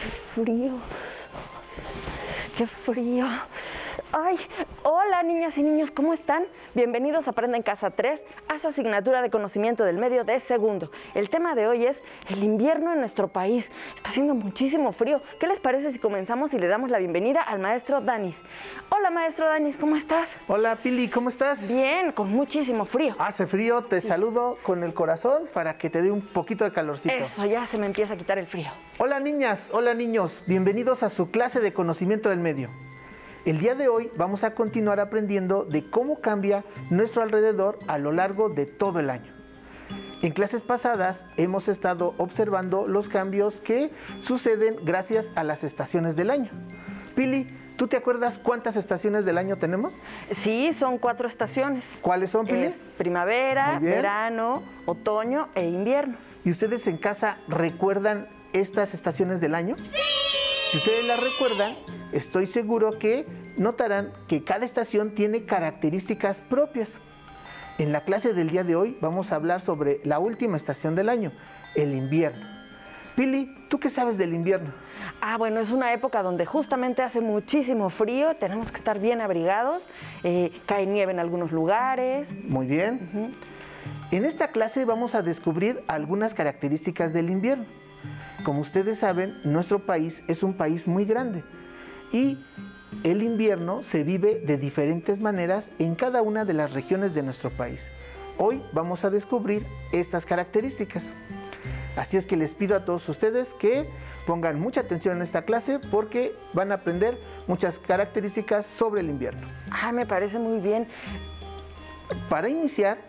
qué frío. ¡Qué frío! ¡Ay! Hola, niñas y niños, ¿cómo están? Bienvenidos a Aprende en Casa 3, a su asignatura de conocimiento del medio de segundo. El tema de hoy es el invierno en nuestro país. Está haciendo muchísimo frío. ¿Qué les parece si comenzamos y le damos la bienvenida al maestro Danis? Hola, maestro Danis, ¿cómo estás? Hola, Pili, ¿cómo estás? Bien, con muchísimo frío. Hace frío, te saludo con el corazón para que te dé un poquito de calorcito. Eso, ya se me empieza a quitar el frío. Hola, niñas, hola, niños. Bienvenidos a su clase de conocimiento del medio. El día de hoy vamos a continuar aprendiendo de cómo cambia nuestro alrededor a lo largo de todo el año. En clases pasadas hemos estado observando los cambios que suceden gracias a las estaciones del año. Pili, ¿tú te acuerdas cuántas estaciones del año tenemos? Sí, son 4 estaciones. ¿Cuáles son, Pili? Es primavera, verano, otoño e invierno. ¿Y ustedes en casa recuerdan estas estaciones del año? ¡Sí! Si ustedes las recuerdan, estoy seguro que notarán que cada estación tiene características propias. En la clase del día de hoy vamos a hablar sobre la última estación del año, el invierno. Pili, ¿tú qué sabes del invierno? Bueno, es una época donde justamente hace muchísimo frío, tenemos que estar bien abrigados, cae nieve en algunos lugares. Muy bien. En esta clase vamos a descubrir algunas características del invierno. Como ustedes saben, nuestro país es un país muy grande y el invierno se vive de diferentes maneras en cada una de las regiones de nuestro país. Hoy vamos a descubrir estas características. Así es que les pido a todos ustedes que pongan mucha atención en esta clase porque van a aprender muchas características sobre el invierno. Me parece muy bien. Para iniciar,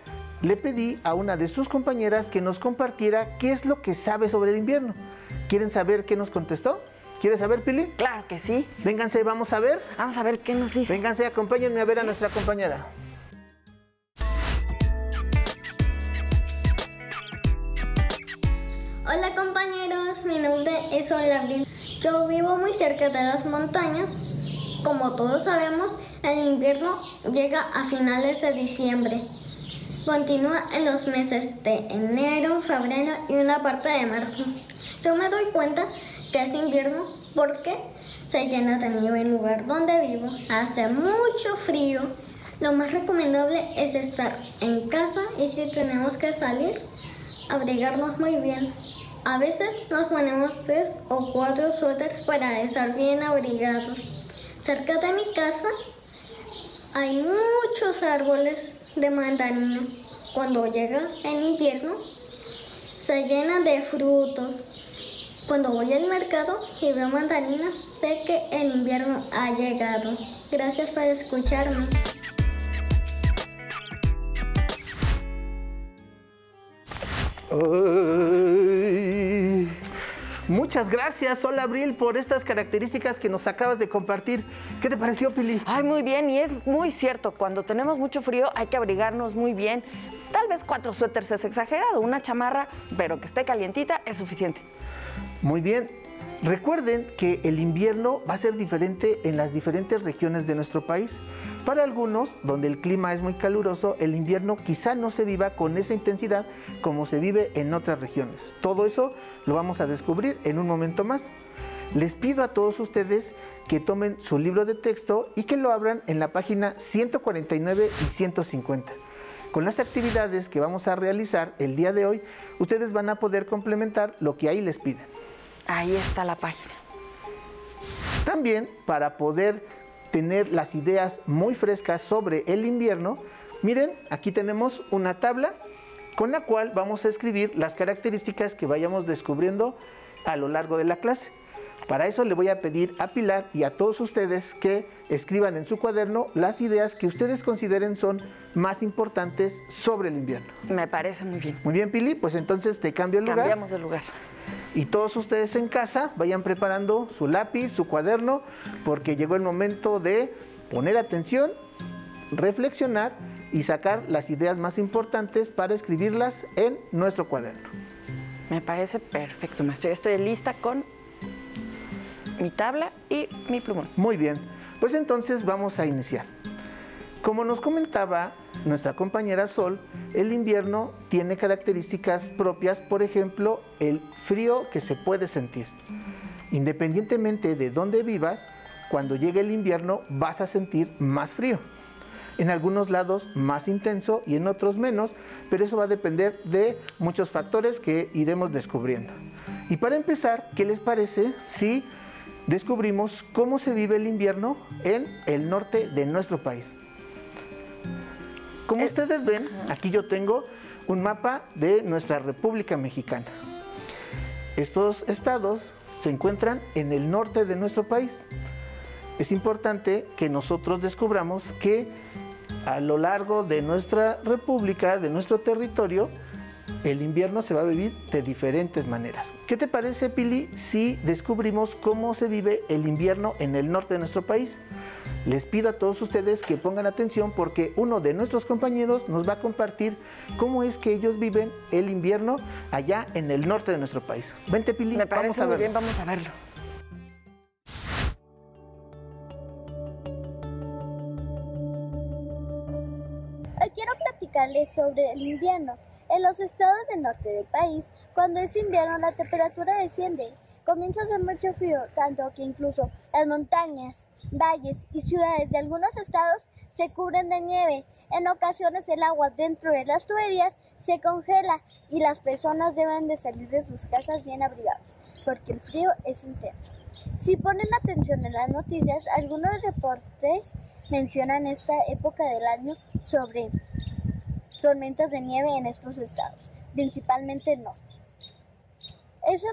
le pedí a una de sus compañeras que nos compartiera qué es lo que sabe sobre el invierno. ¿Quieren saber qué nos contestó? ¿Quieres saber, Pili? Claro que sí. Vénganse, vamos a ver. Vamos a ver qué nos dice. Vénganse, acompáñenme a ver a nuestra compañera. Hola compañeros, mi nombre es Abril. Yo vivo muy cerca de las montañas. Como todos sabemos, el invierno llega a finales de diciembre. Continúa en los meses de enero, febrero y una parte de marzo. Yo me doy cuenta que es invierno porque se llena de nieve en el lugar donde vivo. Hace mucho frío. Lo más recomendable es estar en casa y si tenemos que salir, abrigarnos muy bien. A veces nos ponemos 3 o 4 suéteres para estar bien abrigados. Cerca de mi casa hay muchos árboles de mandarina. Cuando llega el invierno, se llenan de frutos. Cuando voy al mercado y veo mandarinas, sé que el invierno ha llegado. Gracias por escucharme. Muchas gracias, Hola Abril, por estas características que nos acabas de compartir. ¿Qué te pareció, Pili? Muy bien, y es muy cierto, cuando tenemos mucho frío hay que abrigarnos muy bien. Tal vez 4 suéteres es exagerado, una chamarra, pero que esté calientita es suficiente. Muy bien. Recuerden que el invierno va a ser diferente en las diferentes regiones de nuestro país. Para algunos, donde el clima es muy caluroso, el invierno quizá no se viva con esa intensidad como se vive en otras regiones. Todo eso lo vamos a descubrir en un momento más. Les pido a todos ustedes que tomen su libro de texto y que lo abran en la página 149 y 150. Con las actividades que vamos a realizar el día de hoy, ustedes van a poder complementar lo que ahí les piden. Ahí está la página. También, para poder tener las ideas muy frescas sobre el invierno, miren, aquí tenemos una tabla con la cual vamos a escribir las características que vayamos descubriendo a lo largo de la clase. Para eso le voy a pedir a Pilar y a todos ustedes que escriban en su cuaderno las ideas que ustedes consideren son más importantes sobre el invierno. Me parece muy bien. Muy bien, Pili, pues entonces te cambio el lugar. Cambiamos de lugar. Y todos ustedes en casa vayan preparando su lápiz, su cuaderno, porque llegó el momento de poner atención, reflexionar y sacar las ideas más importantes para escribirlas en nuestro cuaderno. Me parece perfecto, maestro. Estoy lista con mi tabla y mi plumón. Muy bien, pues entonces vamos a iniciar. Como nos comentaba nuestra compañera Sol, el invierno tiene características propias, por ejemplo, el frío que se puede sentir. Independientemente de dónde vivas, cuando llegue el invierno vas a sentir más frío. En algunos lados más intenso y en otros menos, pero eso va a depender de muchos factores que iremos descubriendo. Y para empezar, ¿qué les parece si descubrimos cómo se vive el invierno en el norte de nuestro país? Como ustedes ven, aquí yo tengo un mapa de nuestra República Mexicana. Estos estados se encuentran en el norte de nuestro país. Es importante que nosotros descubramos que a lo largo de nuestra república, de nuestro territorio, el invierno se va a vivir de diferentes maneras. ¿Qué te parece, Pili, si descubrimos cómo se vive el invierno en el norte de nuestro país? Les pido a todos ustedes que pongan atención porque uno de nuestros compañeros nos va a compartir cómo es que ellos viven el invierno allá en el norte de nuestro país. Vente, Pili, Me parece vamos a muy verlo. bien, vamos a verlo. Hoy quiero platicarles sobre el invierno. En los estados del norte del país, cuando es invierno la temperatura desciende. Comienza a hacer mucho frío, tanto que incluso las montañas, valles y ciudades de algunos estados se cubren de nieve. En ocasiones el agua dentro de las tuberías se congela y las personas deben de salir de sus casas bien abrigados, porque el frío es intenso. Si ponen atención en las noticias, algunos reportes mencionan esta época del año sobre tormentas de nieve en estos estados, principalmente el norte. Eso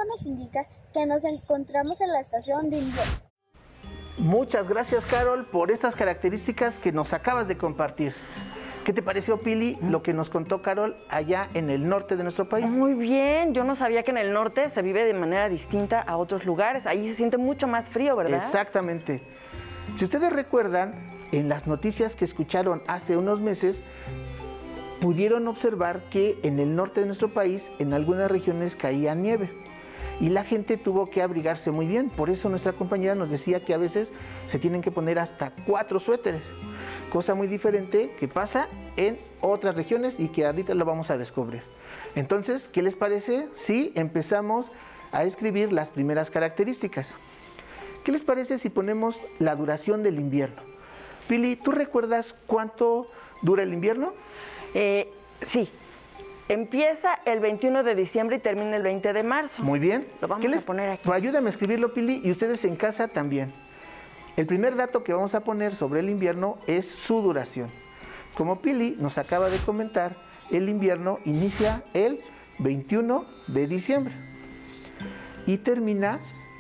nos indica que nos encontramos en la estación de invierno. Muchas gracias, Carol, por estas características que nos acabas de compartir. ¿Qué te pareció, Pili, lo que nos contó Carol allá en el norte de nuestro país? Muy bien, yo no sabía que en el norte se vive de manera distinta a otros lugares. Ahí se siente mucho más frío, ¿verdad? Exactamente. Si ustedes recuerdan, en las noticias que escucharon hace unos meses, pudieron observar que en el norte de nuestro país, en algunas regiones caía nieve. Y la gente tuvo que abrigarse muy bien. Por eso nuestra compañera nos decía que a veces se tienen que poner hasta 4 suéteres. Cosa muy diferente que pasa en otras regiones y que ahorita lo vamos a descubrir. Entonces, ¿qué les parece si empezamos a escribir las primeras características? ¿Qué les parece si ponemos la duración del invierno? Pili, ¿tú recuerdas cuánto dura el invierno? Sí. Empieza el 21 de diciembre y termina el 20 de marzo. Muy bien. Lo vamos a poner aquí. Ayúdame a escribirlo, Pili, y ustedes en casa también. El primer dato que vamos a poner sobre el invierno es su duración. Como Pili nos acaba de comentar, el invierno inicia el 21 de diciembre y termina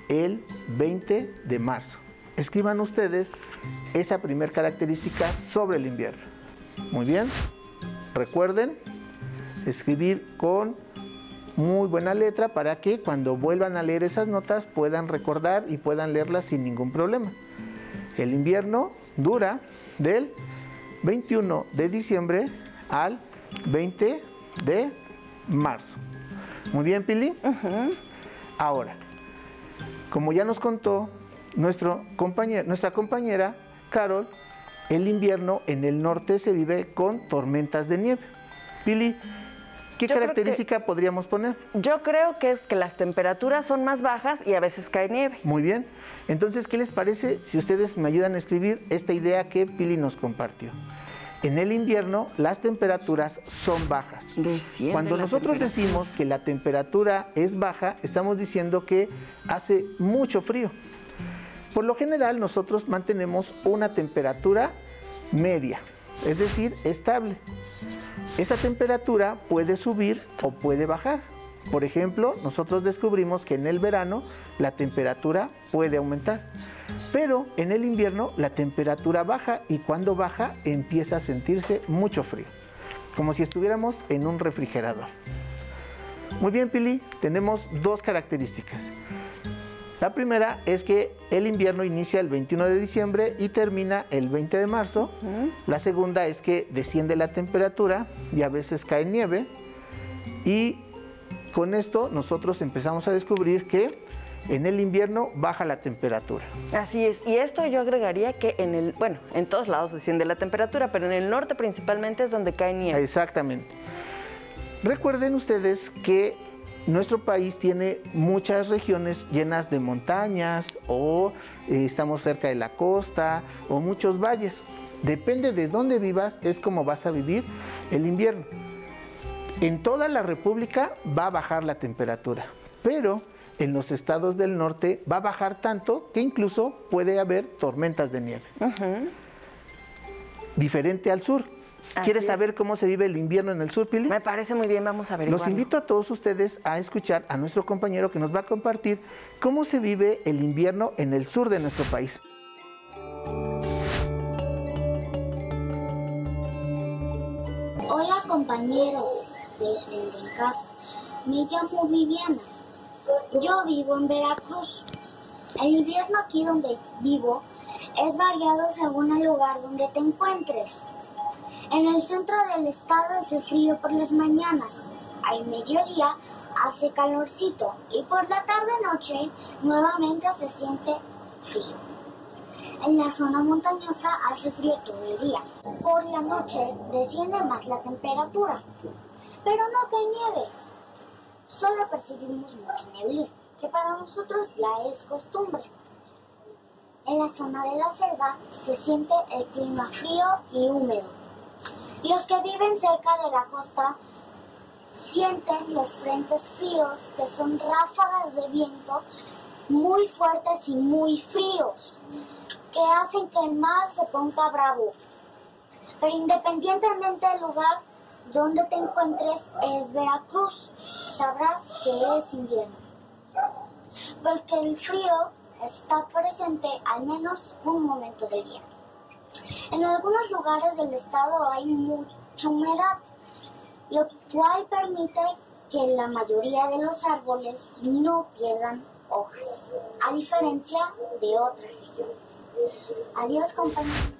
el 20 de marzo. Escriban ustedes esa primera característica sobre el invierno. Muy bien. Recuerden escribir con muy buena letra para que cuando vuelvan a leer esas notas puedan recordar y puedan leerlas sin ningún problema. El invierno dura del 21 de diciembre al 20 de marzo. Muy bien, Pili. Ahora, como ya nos contó nuestra compañera Carol, el invierno en el norte se vive con tormentas de nieve. Pili, ¿qué característica podríamos poner? Yo creo que es que las temperaturas son más bajas y a veces cae nieve. Muy bien. Entonces, ¿qué les parece si ustedes me ayudan a escribir esta idea que Pili nos compartió? En el invierno las temperaturas son bajas. Cuando nosotros decimos que la temperatura es baja, estamos diciendo que hace mucho frío. Por lo general, nosotros mantenemos una temperatura media, es decir, estable. Esa temperatura puede subir o puede bajar. Por ejemplo, nosotros descubrimos que en el verano la temperatura puede aumentar, pero en el invierno la temperatura baja y cuando baja empieza a sentirse mucho frío, como si estuviéramos en un refrigerador. Muy bien, Pili, tenemos dos características. La primera es que el invierno inicia el 21 de diciembre y termina el 20 de marzo. La segunda es que desciende la temperatura y a veces cae nieve. Y con esto nosotros empezamos a descubrir que en el invierno baja la temperatura. Así es. Y esto yo agregaría que en todos lados desciende la temperatura, pero en el norte principalmente es donde cae nieve. Exactamente. Recuerden ustedes que nuestro país tiene muchas regiones llenas de montañas o estamos cerca de la costa o muchos valles. Depende de dónde vivas, es como vas a vivir el invierno. En toda la República va a bajar la temperatura, pero en los estados del norte va a bajar tanto que incluso puede haber tormentas de nieve. Diferente al sur. ¿Quieres saber cómo se vive el invierno en el sur, Pili? Me parece muy bien, vamos a averiguarlo. Los invito a todos ustedes a escuchar a nuestro compañero que nos va a compartir cómo se vive el invierno en el sur de nuestro país. Hola compañeros de Aprende en Casa, me llamo Viviana, yo vivo en Veracruz. El invierno aquí donde vivo es variado según el lugar donde te encuentres. En el centro del estado hace frío por las mañanas, al mediodía hace calorcito y por la tarde-noche nuevamente se siente frío. En la zona montañosa hace frío todo el día. Por la noche desciende más la temperatura, pero no cae nieve. Solo percibimos mucha neblina, que para nosotros ya es costumbre. En la zona de la selva se siente el clima frío y húmedo. Los que viven cerca de la costa sienten los frentes fríos, que son ráfagas de viento muy fuertes y muy fríos, que hacen que el mar se ponga bravo. Pero independientemente del lugar donde te encuentres, es Veracruz, sabrás que es invierno, porque el frío está presente al menos un momento del día. En algunos lugares del estado hay mucha humedad, lo cual permite que la mayoría de los árboles no pierdan hojas, a diferencia de otras regiones. Adiós, compañeros.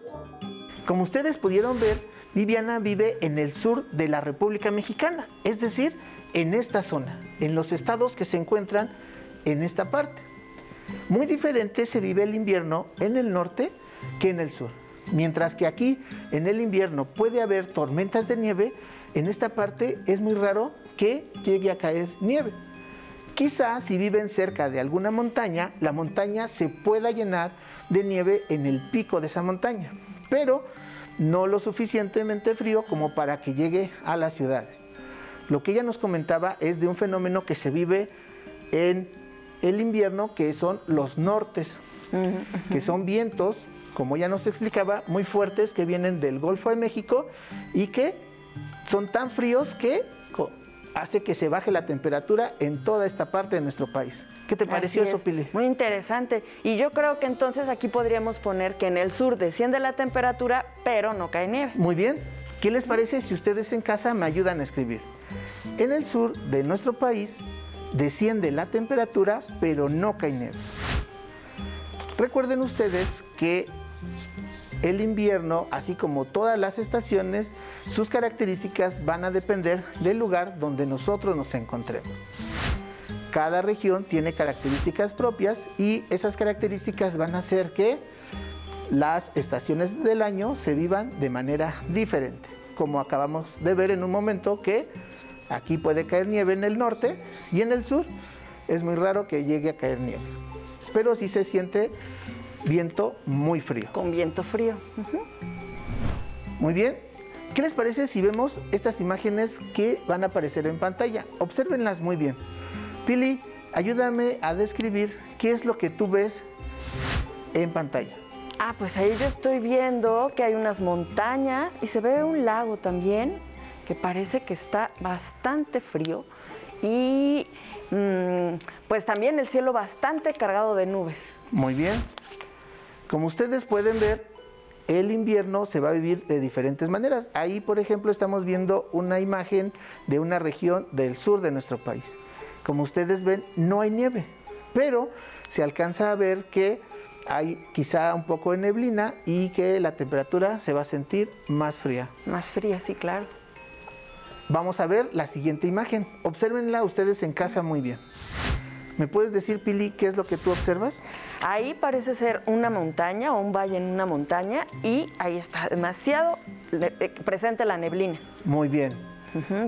Como ustedes pudieron ver, Viviana vive en el sur de la República Mexicana, es decir, en esta zona, en los estados que se encuentran en esta parte. Muy diferente se vive el invierno en el norte que en el sur. Mientras que aquí, en el invierno, puede haber tormentas de nieve, en esta parte es muy raro que llegue a caer nieve. Quizá si viven cerca de alguna montaña, la montaña se pueda llenar de nieve en el pico de esa montaña, pero no lo suficientemente frío como para que llegue a las ciudades. Lo que ella nos comentaba es de un fenómeno que se vive en el invierno, que son los nortes, que son vientos, como ella nos explicaba, muy fuertes, que vienen del Golfo de México y que son tan fríos que hace que se baje la temperatura en toda esta parte de nuestro país. ¿Qué te pareció eso, Pili? Muy interesante. Y yo creo que entonces aquí podríamos poner que en el sur desciende la temperatura, pero no cae nieve. Muy bien. ¿Qué les parece si ustedes en casa me ayudan a escribir? En el sur de nuestro país desciende la temperatura, pero no cae nieve. Recuerden ustedes que el invierno, así como todas las estaciones, sus características van a depender del lugar donde nosotros nos encontremos. Cada región tiene características propias y esas características van a hacer que las estaciones del año se vivan de manera diferente. Como acabamos de ver en un momento, que aquí puede caer nieve en el norte y en el sur es muy raro que llegue a caer nieve, pero sí se siente viento muy frío. Con viento frío. Muy bien. ¿Qué les parece si vemos estas imágenes que van a aparecer en pantalla? Obsérvenlas muy bien. Pili, ayúdame a describir qué es lo que tú ves en pantalla. Ah, pues ahí yo estoy viendo que hay unas montañas y se ve un lago también que parece que está bastante frío y pues también el cielo bastante cargado de nubes. Muy bien. Como ustedes pueden ver, el invierno se va a vivir de diferentes maneras. Ahí, por ejemplo, estamos viendo una imagen de una región del sur de nuestro país. Como ustedes ven, no hay nieve, pero se alcanza a ver que hay quizá un poco de neblina y que la temperatura se va a sentir más fría. Más fría, sí, claro. Vamos a ver la siguiente imagen. Obsérvenla ustedes en casa muy bien. ¿Me puedes decir, Pili, qué es lo que tú observas? Ahí parece ser una montaña o un valle en una montaña y ahí está demasiado presente la neblina. Muy bien.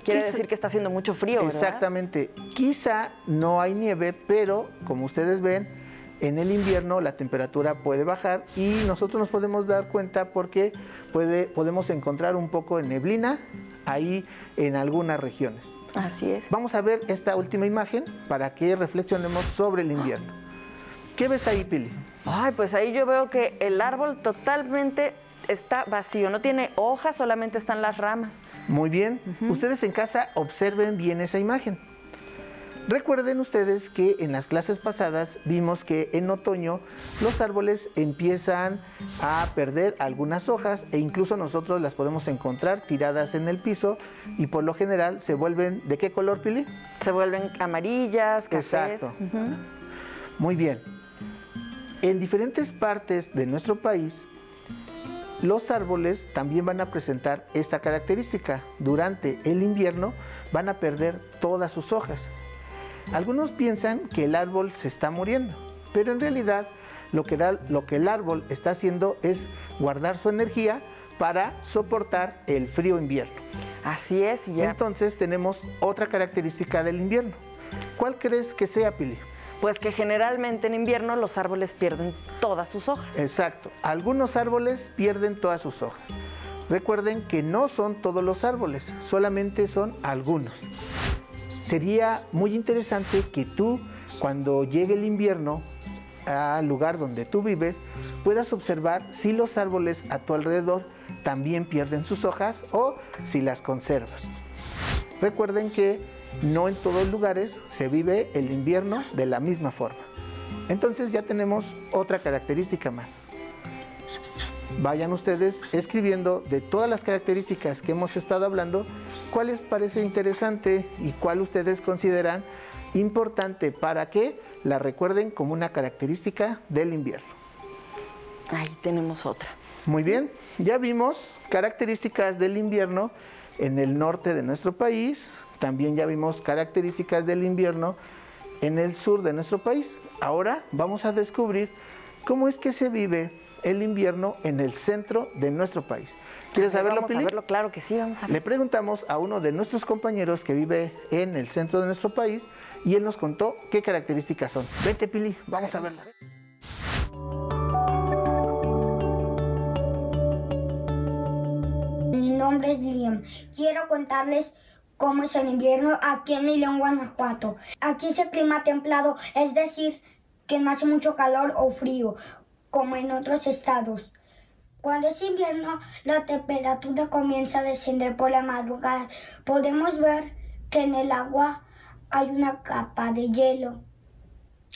Quiere decir que está haciendo mucho frío, ¿verdad? Exactamente. Quizá no hay nieve, pero como ustedes ven, en el invierno la temperatura puede bajar y nosotros nos podemos dar cuenta porque podemos encontrar un poco de neblina ahí en algunas regiones. Así es. Vamos a ver esta última imagen para que reflexionemos sobre el invierno. ¿Qué ves ahí, Pili? Ay, pues ahí yo veo que el árbol totalmente está vacío, no tiene hojas, solamente están las ramas. Muy bien. Ustedes en casa observen bien esa imagen. Recuerden ustedes que en las clases pasadas vimos que en otoño los árboles empiezan a perder algunas hojas e incluso nosotros las podemos encontrar tiradas en el piso y por lo general se vuelven, ¿de qué color, Pili? Se vuelven amarillas, cafés. Exacto. Muy bien. En diferentes partes de nuestro país, los árboles también van a presentar esta característica. Durante el invierno van a perder todas sus hojas. Algunos piensan que el árbol se está muriendo, pero en realidad lo que el árbol está haciendo es guardar su energía para soportar el frío invierno. Así es, y ya. Entonces tenemos otra característica del invierno. ¿Cuál crees que sea, Pili? Pues que generalmente en invierno los árboles pierden todas sus hojas. Exacto. Algunos árboles pierden todas sus hojas. Recuerden que no son todos los árboles, solamente son algunos. Sería muy interesante que tú, cuando llegue el invierno al lugar donde tú vives, puedas observar si los árboles a tu alrededor también pierden sus hojas o si las conservan. Recuerden que no en todos lugares se vive el invierno de la misma forma. Entonces ya tenemos otra característica más. Vayan ustedes escribiendo de todas las características que hemos estado hablando, cuál les parece interesante y cuál ustedes consideran importante para que la recuerden como una característica del invierno. Ahí tenemos otra. Muy bien, ya vimos características del invierno en el norte de nuestro país, también ya vimos características del invierno en el sur de nuestro país. Ahora vamos a descubrir cómo es que se vive el invierno en el centro de nuestro país. ¿Quieres saberlo, Pili? Vamos a verlo, claro que sí, vamos a ver. Le preguntamos a uno de nuestros compañeros que vive en el centro de nuestro país y él nos contó qué características son. Vente, Pili, vamos a verla. Mi nombre es Liam. Quiero contarles cómo es el invierno aquí en León, Guanajuato. Aquí es el clima templado, es decir, que no hace mucho calor o frío, como en otros estados. Cuando es invierno, la temperatura comienza a descender por la madrugada. Podemos ver que en el agua hay una capa de hielo.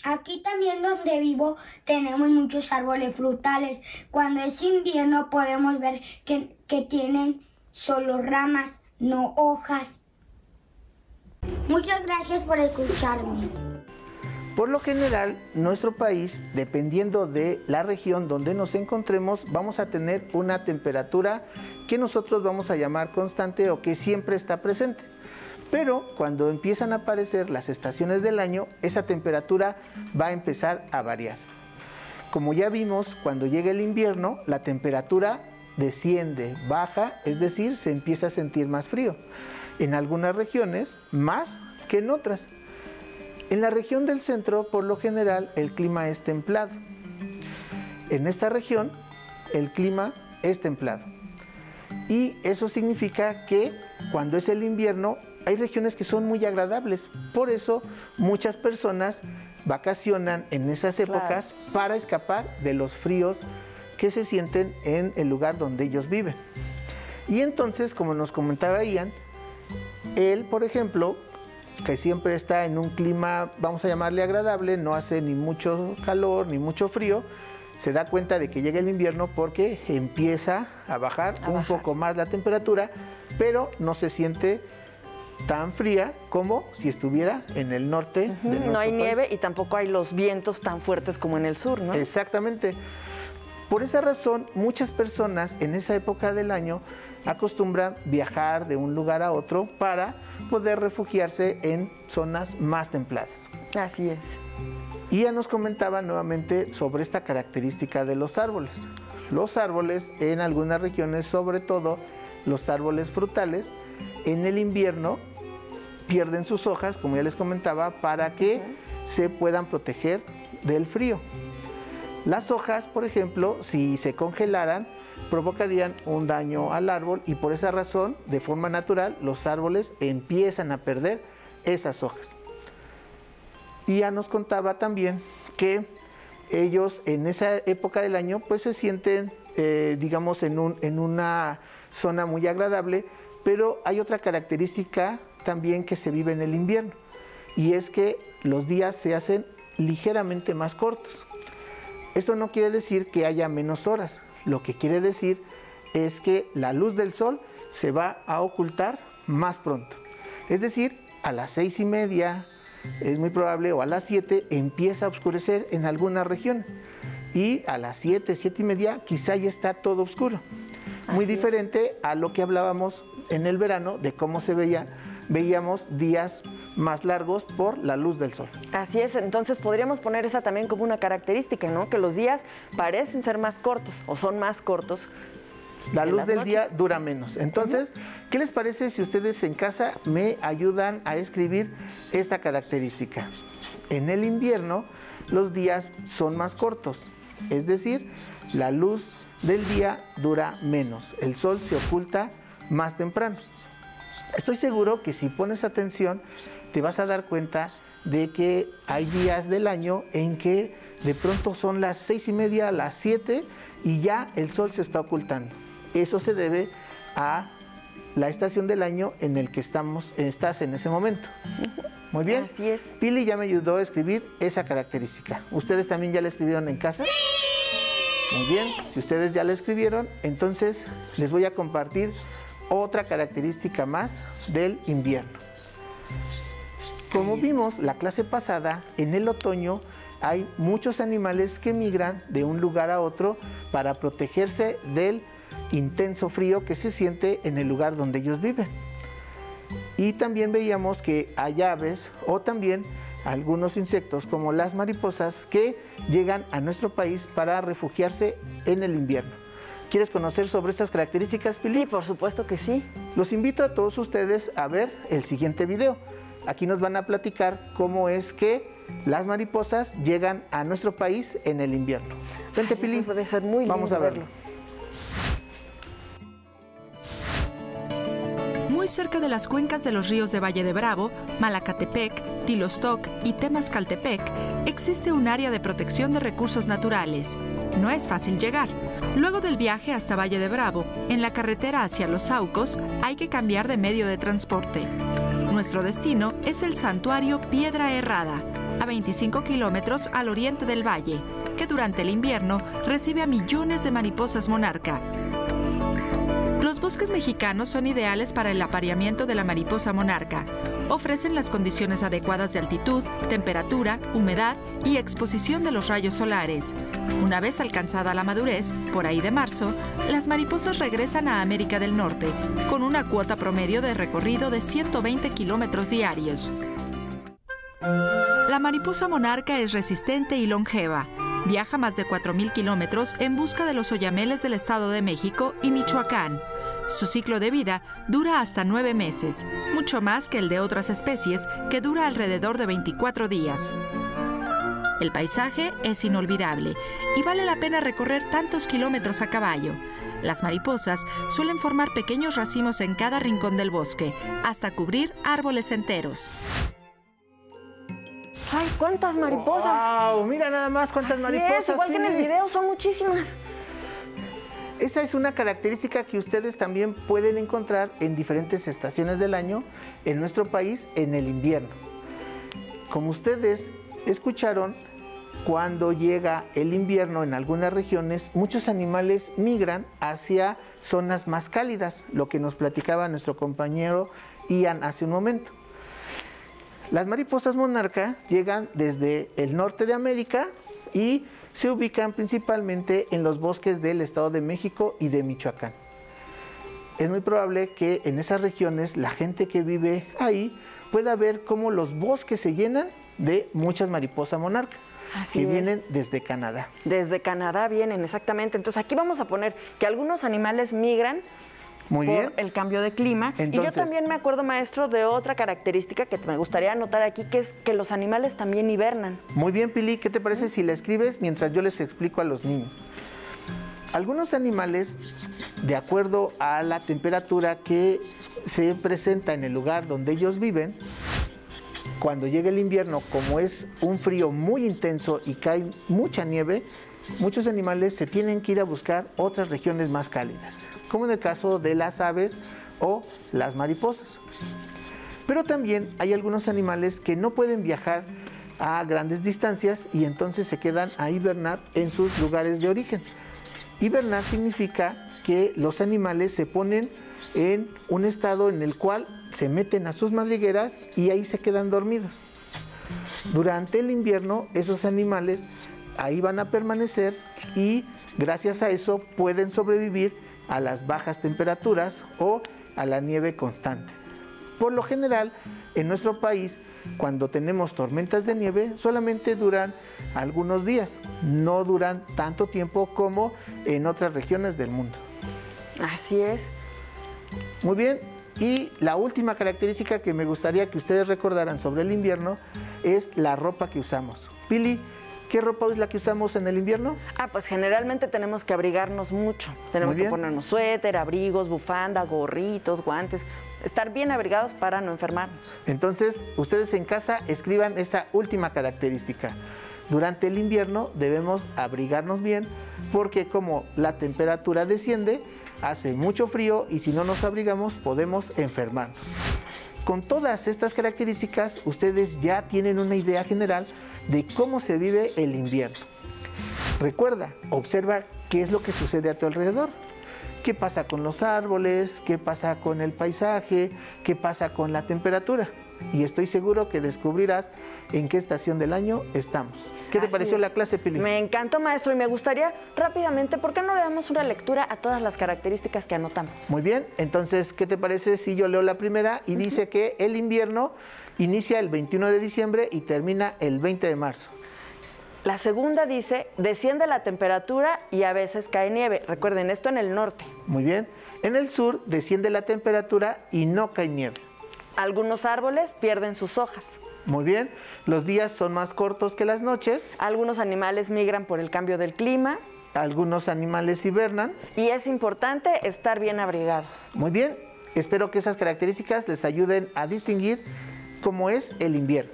Aquí también donde vivo tenemos muchos árboles frutales. Cuando es invierno podemos ver que tienen solo ramas, no hojas. Muchas gracias por escucharme. Por lo general, nuestro país, dependiendo de la región donde nos encontremos, vamos a tener una temperatura que nosotros vamos a llamar constante o que siempre está presente. Pero cuando empiezan a aparecer las estaciones del año, esa temperatura va a empezar a variar. Como ya vimos, cuando llega el invierno, la temperatura desciende, baja, es decir, se empieza a sentir más frío. En algunas regiones, más que en otras. En la región del centro, por lo general, el clima es templado. En esta región, el clima es templado. Y eso significa que cuando es el invierno, hay regiones que son muy agradables. Por eso, muchas personas vacacionan en esas épocas para escapar de los fríos que se sienten en el lugar donde ellos viven. Y entonces, como nos comentaba Ian, él, por ejemplo, que siempre está en un clima, vamos a llamarle agradable, no hace ni mucho calor ni mucho frío, se da cuenta de que llega el invierno porque empieza a bajar un poco más la temperatura, pero no se siente tan fría como si estuviera en el norte de nuestro país. No hay nieve y tampoco hay los vientos tan fuertes como en el sur, ¿no? Exactamente. Por esa razón, muchas personas en esa época del año acostumbran viajar de un lugar a otro para poder refugiarse en zonas más templadas. Así es. Y ya nos comentaba nuevamente sobre esta característica de los árboles. Los árboles en algunas regiones, sobre todo los árboles frutales, en el invierno pierden sus hojas, como ya les comentaba, para que se puedan proteger del frío. Las hojas, por ejemplo, si se congelaran, provocarían un daño al árbol y por esa razón, de forma natural, los árboles empiezan a perder esas hojas. Y ya nos contaba también que ellos en esa época del año pues se sienten, digamos, en una zona muy agradable, pero hay otra característica también que se vive en el invierno, y es que los días se hacen ligeramente más cortos. Esto no quiere decir que haya menos horas, lo que quiere decir es que la luz del sol se va a ocultar más pronto. Es decir, a las 6:30 es muy probable, o a las 7 empieza a oscurecer en algunas regiones, y a las 7, 7:30 quizá ya está todo oscuro. Muy diferente a lo que hablábamos en el verano de cómo se veíamos días más largos por la luz del sol. Así es, entonces podríamos poner esa también como una característica, ¿no? Que los días parecen ser más cortos o son más cortos. La luz del día dura menos. Entonces, ¿qué les parece si ustedes en casa me ayudan a escribir esta característica? En el invierno los días son más cortos, es decir, la luz del día dura menos, el sol se oculta más temprano. Estoy seguro que si pones atención te vas a dar cuenta de que hay días del año en que de pronto son las 6:30, las 7 y ya el sol se está ocultando. Eso se debe a la estación del año en el que estás en ese momento. Muy bien. Así es. Pili ya me ayudó a escribir esa característica. ¿Ustedes también ya la escribieron en casa? ¡Sí! Muy bien. Si ustedes ya la escribieron, entonces les voy a compartir otra característica más del invierno. Como vimos la clase pasada, en el otoño hay muchos animales que migran de un lugar a otro para protegerse del intenso frío que se siente en el lugar donde ellos viven. Y también veíamos que hay aves o también algunos insectos como las mariposas que llegan a nuestro país para refugiarse en el invierno. ¿Quieres conocer sobre estas características, Pili? Sí, por supuesto que sí. Los invito a todos ustedes a ver el siguiente video. Aquí nos van a platicar cómo es que las mariposas llegan a nuestro país en el invierno. Vente, Pili. Eso debe ser muy lindo. Vamos a verlo. Muy cerca de las cuencas de los ríos de Valle de Bravo, Malacatepec, Tilostoc y Temascaltepec, existe un área de protección de recursos naturales. No es fácil llegar. Luego del viaje hasta Valle de Bravo, en la carretera hacia Los Saucos, hay que cambiar de medio de transporte. Nuestro destino es el santuario Piedra Herrada, a 25 kilómetros al oriente del valle, que durante el invierno recibe a millones de mariposas monarca. Los bosques mexicanos son ideales para el apareamiento de la mariposa monarca. Ofrecen las condiciones adecuadas de altitud, temperatura, humedad y exposición de los rayos solares. Una vez alcanzada la madurez, por ahí de marzo, las mariposas regresan a América del Norte, con una cuota promedio de recorrido de 120 kilómetros diarios. La mariposa monarca es resistente y longeva. Viaja más de 4.000 kilómetros en busca de los oyameles del Estado de México y Michoacán. Su ciclo de vida dura hasta 9 meses, mucho más que el de otras especies, que dura alrededor de 24 días. El paisaje es inolvidable y vale la pena recorrer tantos kilómetros a caballo. Las mariposas suelen formar pequeños racimos en cada rincón del bosque, hasta cubrir árboles enteros. ¡Ay, cuántas mariposas! ¡Wow! Mira nada más cuántas mariposas. Igual que en el video, son muchísimas. Esa es una característica que ustedes también pueden encontrar en diferentes estaciones del año en nuestro país en el invierno. Como ustedes escucharon, cuando llega el invierno en algunas regiones, muchos animales migran hacia zonas más cálidas, lo que nos platicaba nuestro compañero Ian hace un momento. Las mariposas monarca llegan desde el norte de América y se ubican principalmente en los bosques del Estado de México y de Michoacán. Es muy probable que en esas regiones la gente que vive ahí pueda ver cómo los bosques se llenan de muchas mariposas monarca que vienen desde Canadá. Desde Canadá vienen, exactamente. Entonces aquí vamos a poner que algunos animales migran Muy bien. Por el cambio de clima. Entonces, y yo también me acuerdo, maestro, de otra característica que me gustaría anotar aquí, que es que los animales también hibernan. Muy bien, Pili, ¿qué te parece si la escribes mientras yo les explico a los niños? Algunos animales, de acuerdo a la temperatura que se presenta en el lugar donde ellos viven, cuando llega el invierno, como es un frío muy intenso y cae mucha nieve, muchos animales se tienen que ir a buscar otras regiones más cálidas, como en el caso de las aves o las mariposas. Pero también hay algunos animales que no pueden viajar a grandes distancias y entonces se quedan a hibernar en sus lugares de origen. Hibernar significa que los animales se ponen en un estado en el cual se meten a sus madrigueras y ahí se quedan dormidos. Durante el invierno, esos animales ahí van a permanecer y gracias a eso pueden sobrevivir a las bajas temperaturas o a la nieve constante. Por lo general, en nuestro país, cuando tenemos tormentas de nieve, solamente duran algunos días, no duran tanto tiempo como en otras regiones del mundo. Así es. Muy bien, y la última característica que me gustaría que ustedes recordaran sobre el invierno es la ropa que usamos. Pili, ¿qué ropa es la que usamos en el invierno? Pues generalmente tenemos que abrigarnos mucho. Tenemos que ponernos suéter, abrigos, bufanda, gorritos, guantes. Estar bien abrigados para no enfermarnos. Entonces, ustedes en casa escriban esa última característica. Durante el invierno debemos abrigarnos bien porque como la temperatura desciende, hace mucho frío y si no nos abrigamos podemos enfermarnos. Con todas estas características, ustedes ya tienen una idea general de cómo se vive el invierno. Recuerda, observa qué es lo que sucede a tu alrededor. ¿Qué pasa con los árboles? ¿Qué pasa con el paisaje? ¿Qué pasa con la temperatura? Y estoy seguro que descubrirás en qué estación del año estamos. ¿Qué te pareció la clase, Pili? Me encantó, maestro, y me gustaría rápidamente, ¿por qué no le damos una lectura a todas las características que anotamos? Muy bien, entonces, ¿qué te parece si yo leo la primera y dice que el invierno inicia el 21 de diciembre y termina el 20 de marzo? La segunda dice, desciende la temperatura y a veces cae nieve. Recuerden, esto en el norte. Muy bien. En el sur desciende la temperatura y no cae nieve. Algunos árboles pierden sus hojas. Muy bien. Los días son más cortos que las noches. Algunos animales migran por el cambio del clima. Algunos animales hibernan. Y es importante estar bien abrigados. Muy bien. Espero que esas características les ayuden a distinguir cómo es el invierno.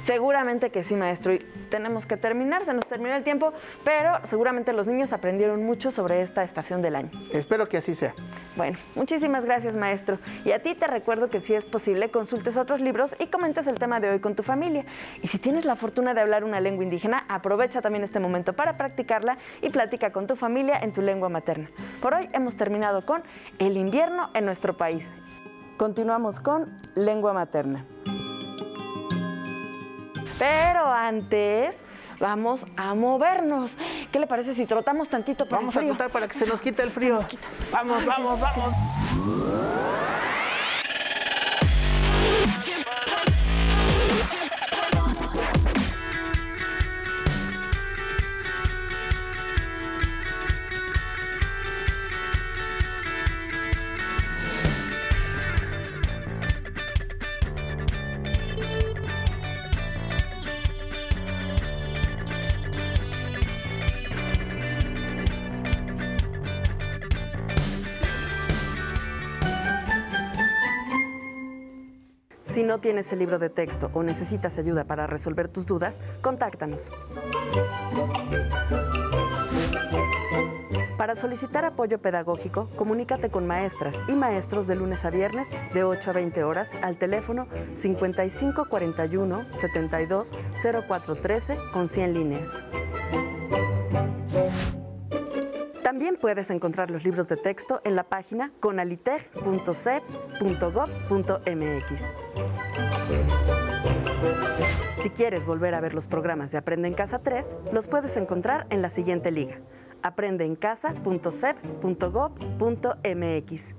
Seguramente que sí, maestro, y tenemos que terminar, se nos terminó el tiempo, pero seguramente los niños aprendieron mucho sobre esta estación del año. Espero que así sea. Bueno, muchísimas gracias, maestro. Y a ti te recuerdo que si es posible, consultes otros libros y comentes el tema de hoy con tu familia. Y si tienes la fortuna de hablar una lengua indígena, aprovecha también este momento para practicarla y platica con tu familia en tu lengua materna. Por hoy hemos terminado con el invierno en nuestro país. Continuamos con lengua materna. Pero antes vamos a movernos. ¿Qué le parece si trotamos tantito para el frío? Vamos a trotar para que se nos quite el frío. Vamos, vamos, vamos. Si no tienes el libro de texto o necesitas ayuda para resolver tus dudas, contáctanos. Para solicitar apoyo pedagógico, comunícate con maestras y maestros de lunes a viernes de 8 a 20 horas al teléfono 5541 72 0413 con 100 líneas. También puedes encontrar los libros de texto en la página conaliteg.sep.gov.mx. Si quieres volver a ver los programas de Aprende en Casa 3, los puedes encontrar en la siguiente liga: aprendeencasa.sep.gov.mx.